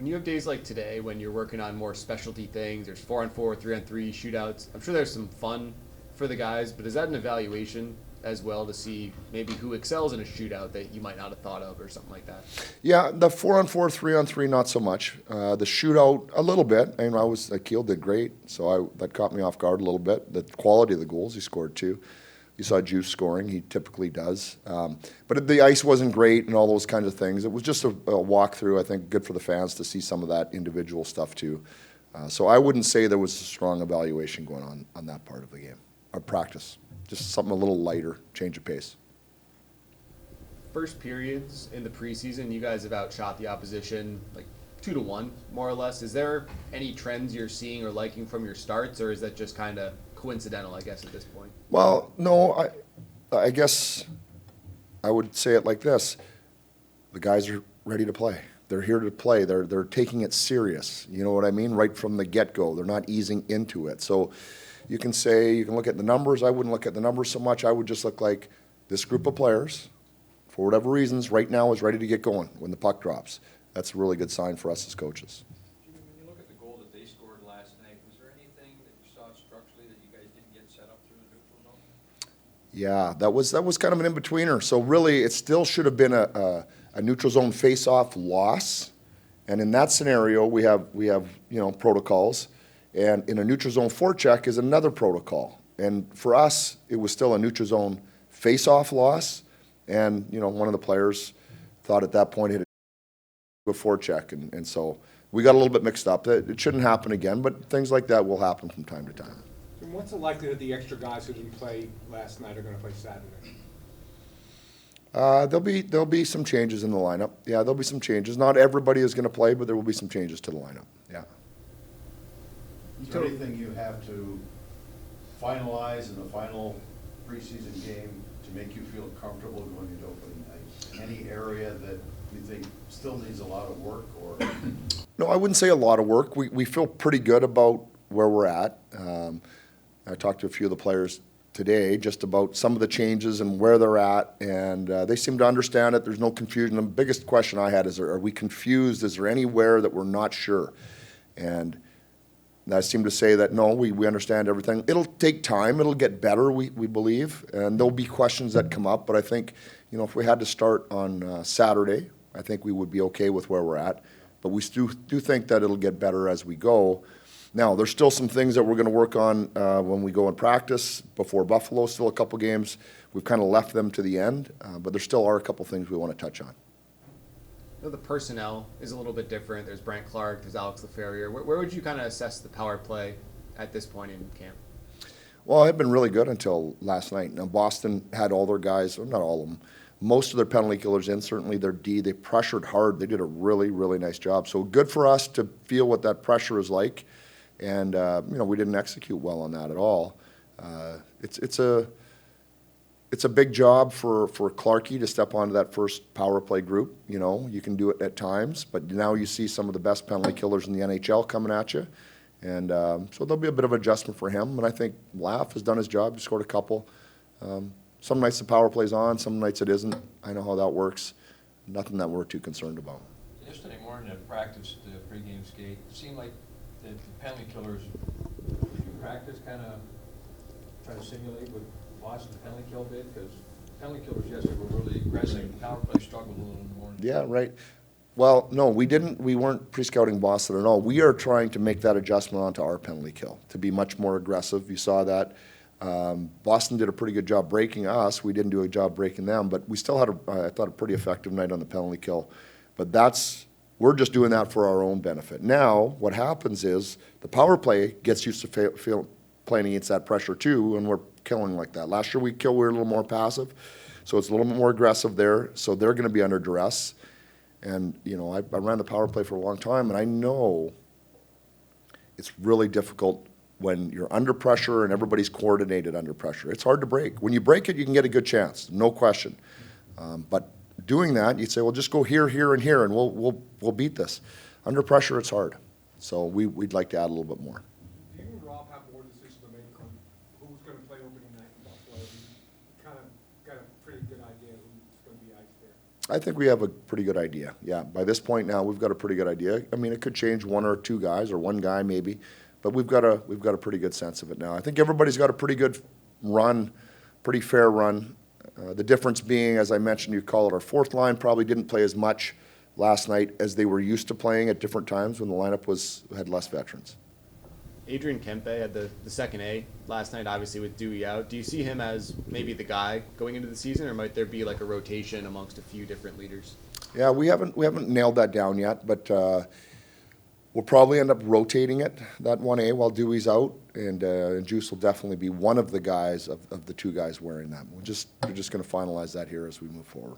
When you have days like today when you're working on more specialty things, there's 4-on-4, 3-on-3 shootouts. I'm sure there's some fun for the guys, but is that an evaluation as well to see maybe who excels in a shootout that you might not have thought of or something like that? Yeah, the 4-on-4, 3-on-3, not so much. The shootout, a little bit. And Keel did great, so that caught me off guard a little bit. The quality of the goals, he scored two. You saw Juice scoring, he typically does. But the ice wasn't great and all those kinds of things. It was just a walkthrough, I think, good for the fans to see some of that individual stuff too. So I wouldn't say there was a strong evaluation going on that part of the game, or practice. Just something a little lighter, change of pace. First periods in the preseason, you guys have outshot the opposition like 2-1, more or less. Is there any trends you're seeing or liking from your starts, or is that just kind of coincidental, I guess, at this point? Well, no, I guess I would say it like this. The guys are ready to play. They're here to play. They're taking it serious. You know what I mean? Right from the get-go. They're not easing into it. So you can look at the numbers. I wouldn't look at the numbers so much. I would just look like this group of players, for whatever reasons, right now is ready to get going when the puck drops. That's a really good sign for us as coaches. When you look at the goal that they scored last night, was there anything that you saw structurally that you guys didn't get set up through the neutral zone? Yeah, that was kind of an in-betweener. So really, it still should have been a neutral zone face-off loss. And in that scenario, we have protocols. And in a neutral zone forecheck is another protocol. And for us, it was still a neutral zone face-off loss. And, one of the players thought at that point it had a forecheck. And so we got a little bit mixed up. It shouldn't happen again, but things like that will happen from time to time. And what's the likelihood the extra guys who didn't play last night are going to play Saturday? There'll be some changes in the lineup. Yeah, there'll be some changes. Not everybody is going to play, but there will be some changes to the lineup. Yeah. Is there anything you have to finalize in the final preseason game to make you feel comfortable going into opening night? Any area that you think still needs a lot of work, or? No, I wouldn't say a lot of work. We feel pretty good about where we're at. I talked to a few of the players today just about some of the changes and where they're at, and they seem to understand it. There's no confusion. The biggest question I had is, are we confused? Is there anywhere that we're not sure? And I seem to say that, no, we understand everything. It'll take time. It'll get better, we believe, and there'll be questions that come up. But I think, if we had to start on Saturday, I think we would be okay with where we're at. But we do think that it'll get better as we go. Now, there's still some things that we're going to work on when we go in practice before Buffalo. Still a couple games. We've kind of left them to the end, but there still are a couple things we want to touch on. The personnel is a little bit different. There's Brant Clark, there's Alex Laferriere. Where would you kind of assess the power play at this point in camp? Well, it had been really good until last night. Now, Boston had all their guys, not all of them, most of their penalty killers in, certainly their D. They pressured hard. They did a really, really nice job. So good for us to feel what that pressure is like. And, we didn't execute well on that at all. It's a big job for Clarkey to step onto that first power play group. You can do it at times, but now you see some of the best penalty killers in the NHL coming at you. And so there'll be a bit of adjustment for him. And I think Laff has done his job. He scored a couple. Some nights the power play's on, some nights it isn't. I know how that works. Nothing that we're too concerned about. Yesterday morning at practice, the pregame skate, it seemed like the penalty killers, did you practice kind of try to simulate what Boston's penalty kill did? Because penalty killers yesterday were really aggressive. Power play struggled a little in the morning. Yeah, right. Well, no, we didn't. We weren't pre-scouting Boston at all. We are trying to make that adjustment onto our penalty kill to be much more aggressive. You saw that. Boston did a pretty good job breaking us. We didn't do a job breaking them, but we still had, I thought, a pretty effective night on the penalty kill. But we're just doing that for our own benefit. Now, what happens is the power play gets used to playing against that pressure too, and we're killing like that. Last year we were a little more passive, so it's a little bit more aggressive there. So they're going to be under duress. And, I ran the power play for a long time, and I know it's really difficult when you're under pressure and everybody's coordinated under pressure. It's hard to break. When you break it, you can get a good chance, no question. But doing that, you'd say, well, just go here, here, and here, and we'll beat this. Under pressure, it's hard. So we'd like to add a little bit more. Do you and Rob have more decisions to make on who's going to play opening night in Buffalo? You kind of got a pretty good idea who's going to be ice there. I think we have a pretty good idea, yeah. By this point now, we've got a pretty good idea. I mean, it could change one or two guys, or one guy maybe, but we've got a pretty good sense of it now. I think everybody's got a pretty good run, pretty fair run. The difference being, as I mentioned, you call it our fourth line, probably didn't play as much last night as they were used to playing at different times when the lineup had less veterans. Adrian Kempe had the second A last night, obviously with Dewey out. Do you see him as maybe the guy going into the season, or might there be like a rotation amongst a few different leaders? Yeah, we haven't nailed that down yet, but we'll probably end up rotating it, that 1A, while Dewey's out, and Juice will definitely be one of the guys of the two guys wearing that. We're just going to finalize that here as we move forward.